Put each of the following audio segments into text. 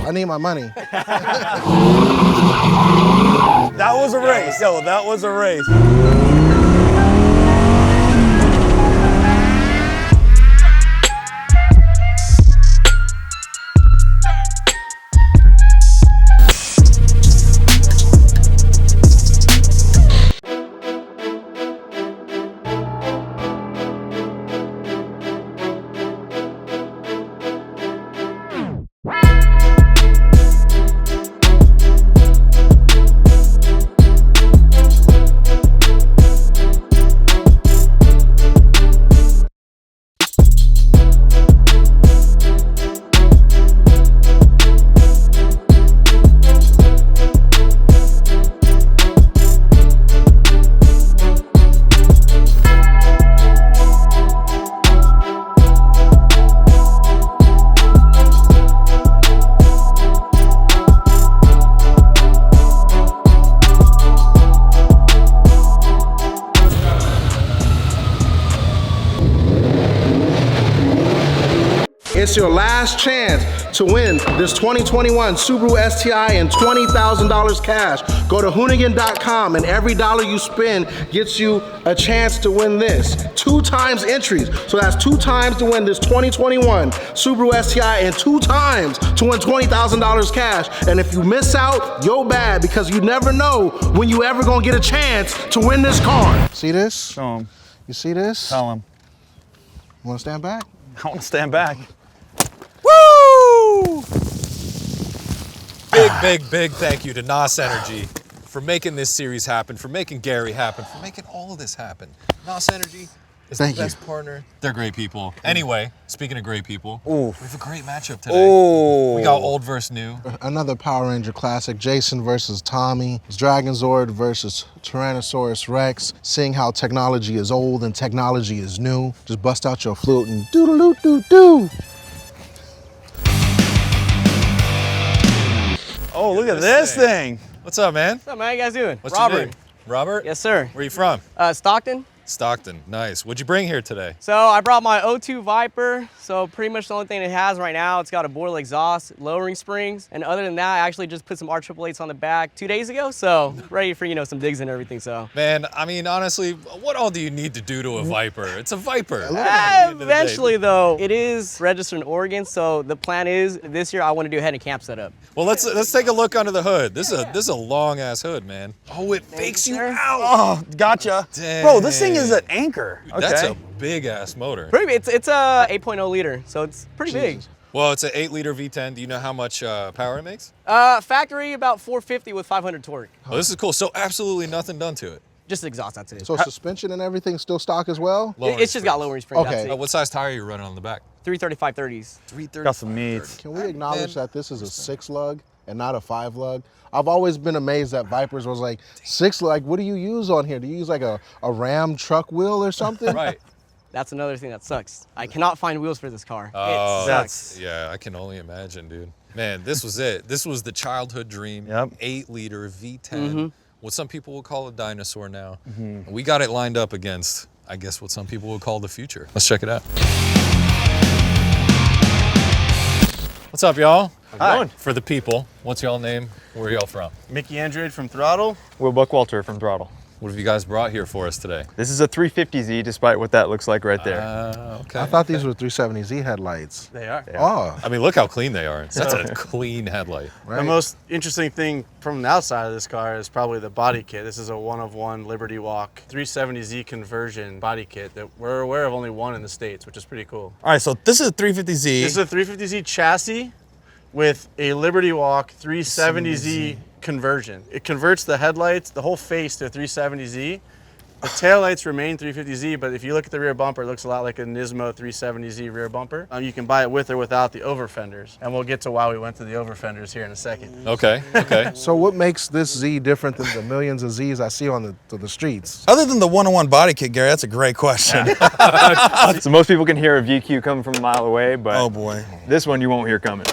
I need my money. That was a race. Yo, that was a race. It's your last chance to win this 2021 Subaru STI and $20,000 cash. Go to Hoonigan.com and every dollar you spend gets you a chance to win this. 2 times entries. So that's 2 times to win this 2021 Subaru STI and 2 times to win $20,000 cash. And if you miss out, you're bad, because you never know when you ever gonna get a chance to win this car. See this? Show him. You see this? Tell him. You wanna stand back? I want to stand back. Woo! Big thank you to NOS Energy for making this series happen, for making Gary happen, for making all of this happen. NOS Energy is the best partner. They're great people. Anyway, speaking of great people, we have a great matchup today. We got old versus new. Another Power Ranger classic, Jason versus Tommy. It's Dragonzord versus Tyrannosaurus Rex. Seeing how technology is old and technology is new. Just bust out your flute and doo-doo-doo-doo-doo. Oh, look at this thing. What's up, man? What's up, man? How you guys doing? What's Robert. your name? Robert? Yes, sir. Where are you from? Stockton. Stockton, nice. What'd you bring here today? So I brought my O2 Viper. So pretty much the only thing it has right now, it's got a Boyle exhaust, lowering springs. And other than that, I actually just put some R888s on the back 2 days ago. So ready for, you know, some digs and everything, so. Man, I mean, honestly, what all do you need to do to a Viper? It's a Viper. Eventually though, it is registered in Oregon. So the plan is this year I want to do a head and camp setup. Well, let's take a look under the hood. This is a long ass hood, man. Oh, it fakes you out. Oh, gotcha. Dang. Bro, this thing is an anchor. Dude, that's a big ass motor. It's a 8.0 liter, so it's pretty big. Well, it's an 8-liter V10. Do you know how much power it makes? Factory about 450 with 500 torque. Oh, this is cool. So absolutely nothing done to it. Just exhaust, that's it. So suspension and everything still stock as well? It's just got lowering springs. Okay. What size tire are you running on the back? 335 30s. 330. Got some meats. Can we acknowledge that this is a 6-lug and not a 5-lug? I've always been amazed that Vipers was like 6, like what do you use on here? Do you use like a Ram truck wheel or something? Right. That's another thing that sucks. I cannot find wheels for this car. Oh, it sucks. Yeah, I can only imagine, dude. Man, this was it. This was the childhood dream. Yep. 8-liter V10. What some people would call a dinosaur now. And we got it lined up against, I guess, what some people would call the future. Let's check it out. What's up, y'all? How's it going? For the people, what's y'all name? Where are y'all from? Mickey ANDRADE from throtl. Will BUCKWALTER from throtl. What have you guys brought here for us today? This is a 350Z, despite what that looks like right there. Okay. I thought these were 370Z headlights. They are. Oh, I mean, look how clean they are. That's a clean headlight. right. The most interesting thing from the outside of this car is probably the body kit. This is a one-of-one Liberty Walk 370Z conversion body kit that we're aware of only one in the States, which is pretty cool. All right, so this is a 350Z. This is a 350Z chassis with a Liberty Walk 370Z conversion. It converts the headlights, the whole face, to a 370Z. The taillights remain 350Z, but if you look at the rear bumper, it looks a lot like a Nismo 370Z rear bumper. You can buy it with or without the over fenders, and we'll get to why we went to the over fenders here in a second. Okay, okay. So what makes this Z different than the millions of Zs I see on the streets? Other than the one-on-one body kit, Gary, that's a great question. So most people can hear a VQ coming from a mile away, but oh boy, this one you won't hear coming.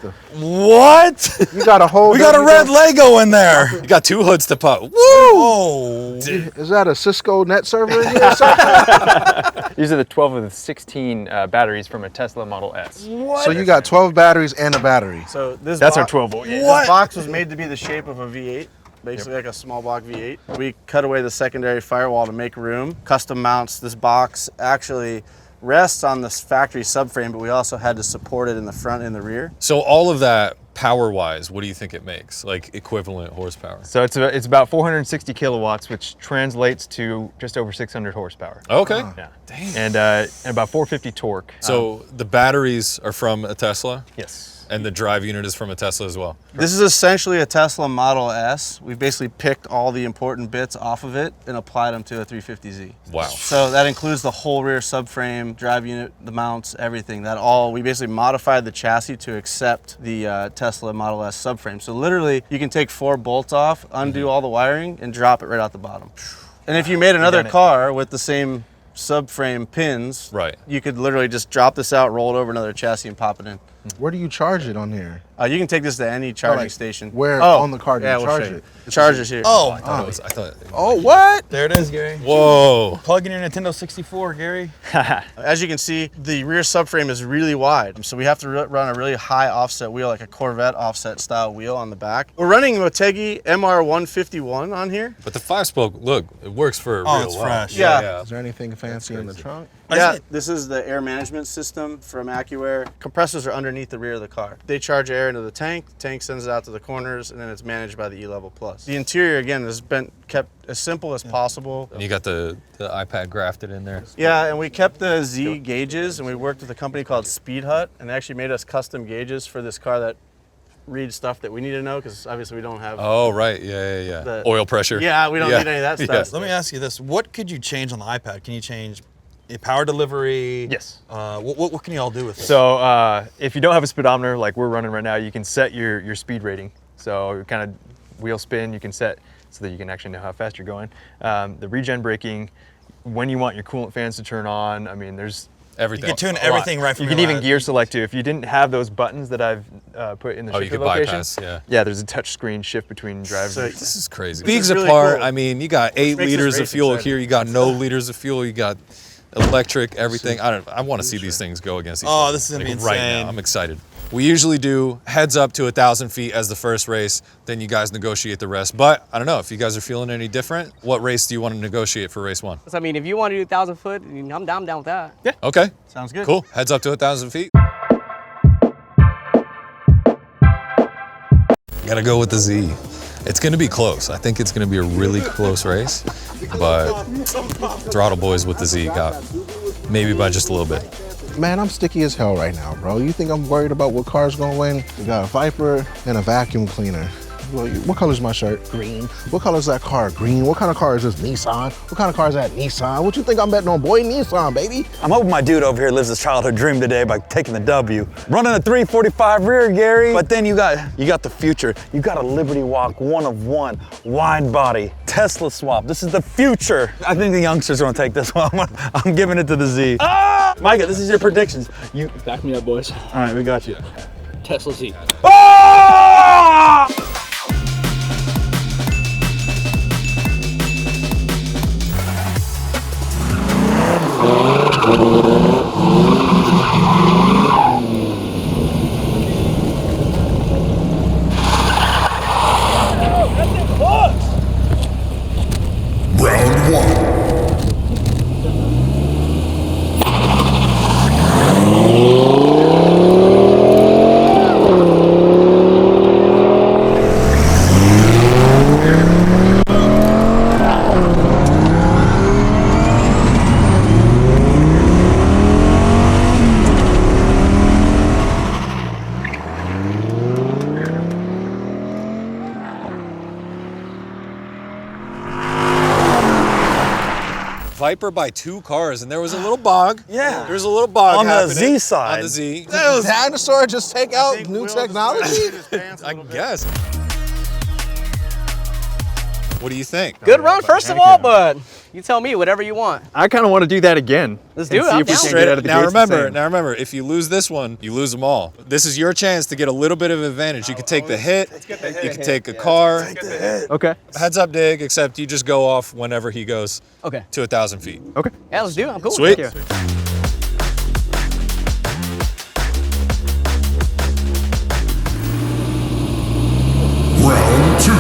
the. What? You got a whole. We got a red Lego in there. You got 2 hoods to pop. Woo! Oh. Is that a Cisco net server in here or something? These are the 12 of the 16 batteries from a Tesla Model S. So you got 12 batteries and a battery. So this That's our bo- 12 volt. This box was made to be the shape of a V8, basically like a small block V8. We cut away the secondary firewall to make room. Custom mounts. This box actually rests on this factory subframe, but we also had to support it in the front and the rear. So all of that power-wise, what do you think it makes? Like equivalent horsepower? So it's about 460 kilowatts, which translates to just over 600 horsepower. Okay. Yeah. And about 450 torque. So the batteries are from a Tesla? Yes. And the drive unit is from a Tesla as well? This is essentially a Tesla Model S. We basically picked all the important bits off of it and applied them to a 350Z. Wow. So that includes the whole rear subframe, drive unit, the mounts, everything. We basically modified the chassis to accept the Tesla Model S subframe. So literally, you can take 4 bolts off, undo all the wiring, and drop it right out the bottom. And if you made another car with the same subframe pins, Right. you could literally just drop this out, roll it over another chassis, and pop it in. Where do you charge it on here? You can take this to any charging like, station. where on the car do you we'll charge show you. it? The charger's here. Oh. I thought. Oh, what? There it is, Gary. Whoa. Plug in your Nintendo 64, Gary. As you can see, the rear subframe is really wide, so we have to run a really high offset wheel, like a Corvette offset style wheel on the back. We're running Motegi MR151 on here. But the 5-spoke, look, it works for a real it's while. fresh. Yeah. Is there anything fancy in the trunk? Yeah, this is the air management system from AccuAir. Compressors are underneath the rear of the car. They charge air into the tank sends it out to the corners, and then it's managed by the E-Level Plus. The interior, again, has been kept as simple as possible. And you got the iPad grafted in there. Yeah, and we kept the Z gauges, and we worked with a company called Speed Hut, and they actually made us custom gauges for this car that read stuff that we need to know, because obviously we don't have... Oh, right. Yeah. The- Oil pressure. Yeah, we don't need any of that stuff. Let me ask you this. What could you change on the iPad? Can you change a power delivery? Yes. What can you all do with it? So if you don't have a speedometer like we're running right now, you can set your speed rating. So kind of wheel spin, you can set so that you can actually know how fast you're going. The regen braking, when you want your coolant fans to turn on, I mean, there's Everything. You can tune everything right from You your can even iPad. gear select too. If you didn't have those buttons that I've put in the Oh, you shifter could location, bypass, yeah. Yeah, there's a touch screen shift between drives. So This is crazy. This is Bigs really apart, cool. I mean, you got 8 makes this liters of race fuel exciting. here, you got no liters of fuel, you got electric, everything. I want to see these things go against each other. Oh, this is gonna be Right insane. now, I'm excited. We usually do heads up to 1,000 feet as the first race, then you guys negotiate the rest. But I don't know, if you guys are feeling any different, what race do you want to negotiate for race 1? So, I mean, if you want to do 1,000 foot, I'm down with that. Yeah. Okay, Sounds good. cool. Heads up to 1,000 feet. Gotta go with the Z. It's gonna be close. I think it's gonna be a really close race, but Throttle Boys with the Z got maybe by just a little bit. Man, I'm sticky as hell right now, bro. You think I'm worried about what car's gonna win? We got a Viper and a vacuum cleaner. What color's my shirt? Green. What color's that car? Green. What kind of car is this? Nissan. What kind of car is that? Nissan. What you think I'm betting on, boy? Nissan, baby. I'm hoping my dude over here lives his childhood dream today by taking the W. Running a 345 rear, Gary. But then you got the future. You got a Liberty Walk 1 of 1, wide body, Tesla swap. This is the future. I think the youngsters are gonna take this one. I'm giving it to the Z. Ah! Micah, this is your predictions. You Back me up, boys. all right? We got you. Tesla Z. Ah! Viper by 2 cars, and there was a little bog. Yeah. There was a little bog On the happening. Z side. On the Z. Dinosaur just take out think new Will just technology? shit his pants a I little bit. guess. What do you think? Good run, first of all, but You tell me whatever you want. I kind of want to do that again. Let's do it. See I'm if we down. can get out of the Now gates the same. remember, if you lose this one, you lose them all. This is your chance to get a little bit of advantage. You can take the hit, you can take a car. Okay. Heads up dig, except you just go off whenever he goes Okay. to 1,000 feet. Okay. Yeah, let's do it. I'm cool. Sweet. Thank you. Round 2.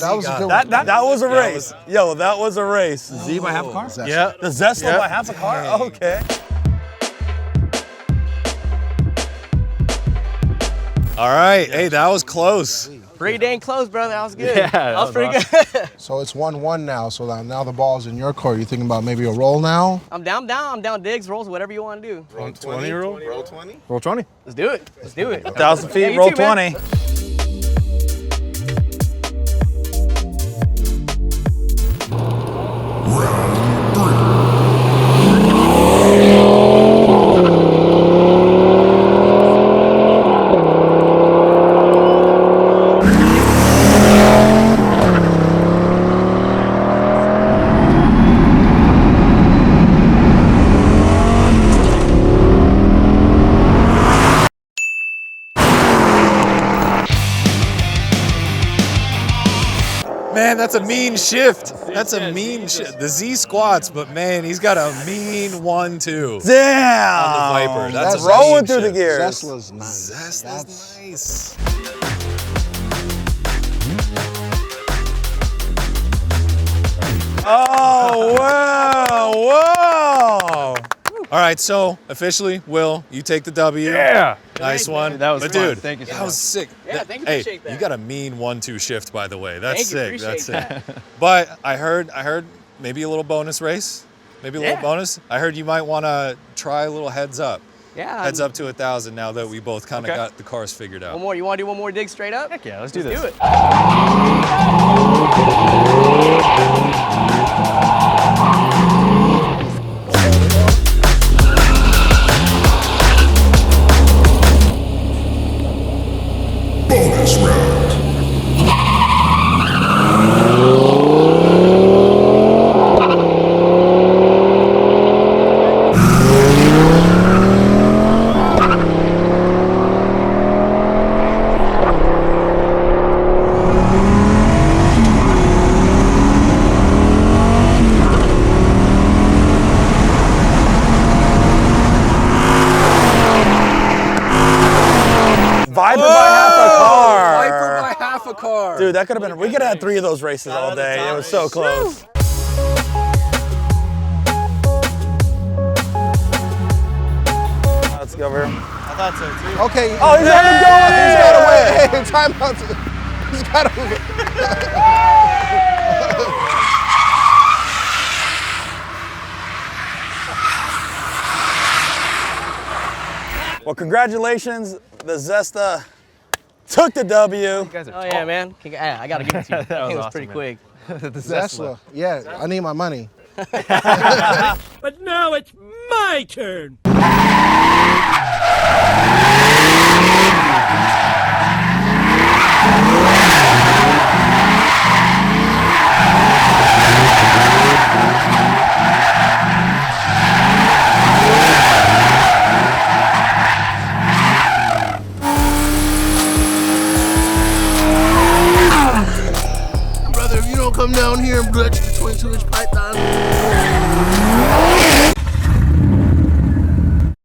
That was a good one. That was a race. Yo, that was a race. Z by half a car? Yeah. The Zesla Yep. by half a car? Okay. All right, hey, that was close. Pretty dang close, brother. That was good. Yeah, that was pretty good. So it's 1-1 now. So now the ball's in your court. You thinking about maybe a roll now? I'm down digs, rolls, whatever you want to do. Roll 20 roll? Roll 20. Roll 20. Let's do it. Let's do it. 1,000 feet, Yeah, you roll too, man. 20. Round 3. Man, that's a mean shift. That's a mean shift. The Z squats, but man, he's got a mean 1-2 Damn. on the Viper. That's a rolling mean through the shift. gears. Zesla's nice. Zesla's nice. Oh, wow, wow. All right, so officially, Will, you take the W. Yeah. Nice one. That was but fun. dude, Thank you so that was much. sick. Yeah, thank you, Hey, appreciate that. you got a mean 1-2 shift, by the way. That's Thank you, sick. That's appreciate sick. But I heard maybe a little bonus race. Maybe a little Yeah. bonus. I heard you might want to try a little heads up. Yeah. Heads up to 1,000 now that we both kind of Okay. got the cars figured out. One more. You want to do one more dig straight up? Heck yeah, let's do this. Do it. Bonus round. Viper by half a car. Viper by half a car. Dude, that could have been, we could have had 3 of those races all day. It was so close. Let's go over here. I thought so too. Okay. Oh, he's having to go. He's got to win. Hey, time out. He's got to win. Well, congratulations. The Zesla took the W. You guys are Oh yeah, man. I gotta give it to you. That was It was awesome, pretty man. quick. the Zesla. Yeah, I need my money. But now it's my turn. Brother, if you don't come down here and blitz the 22-inch python.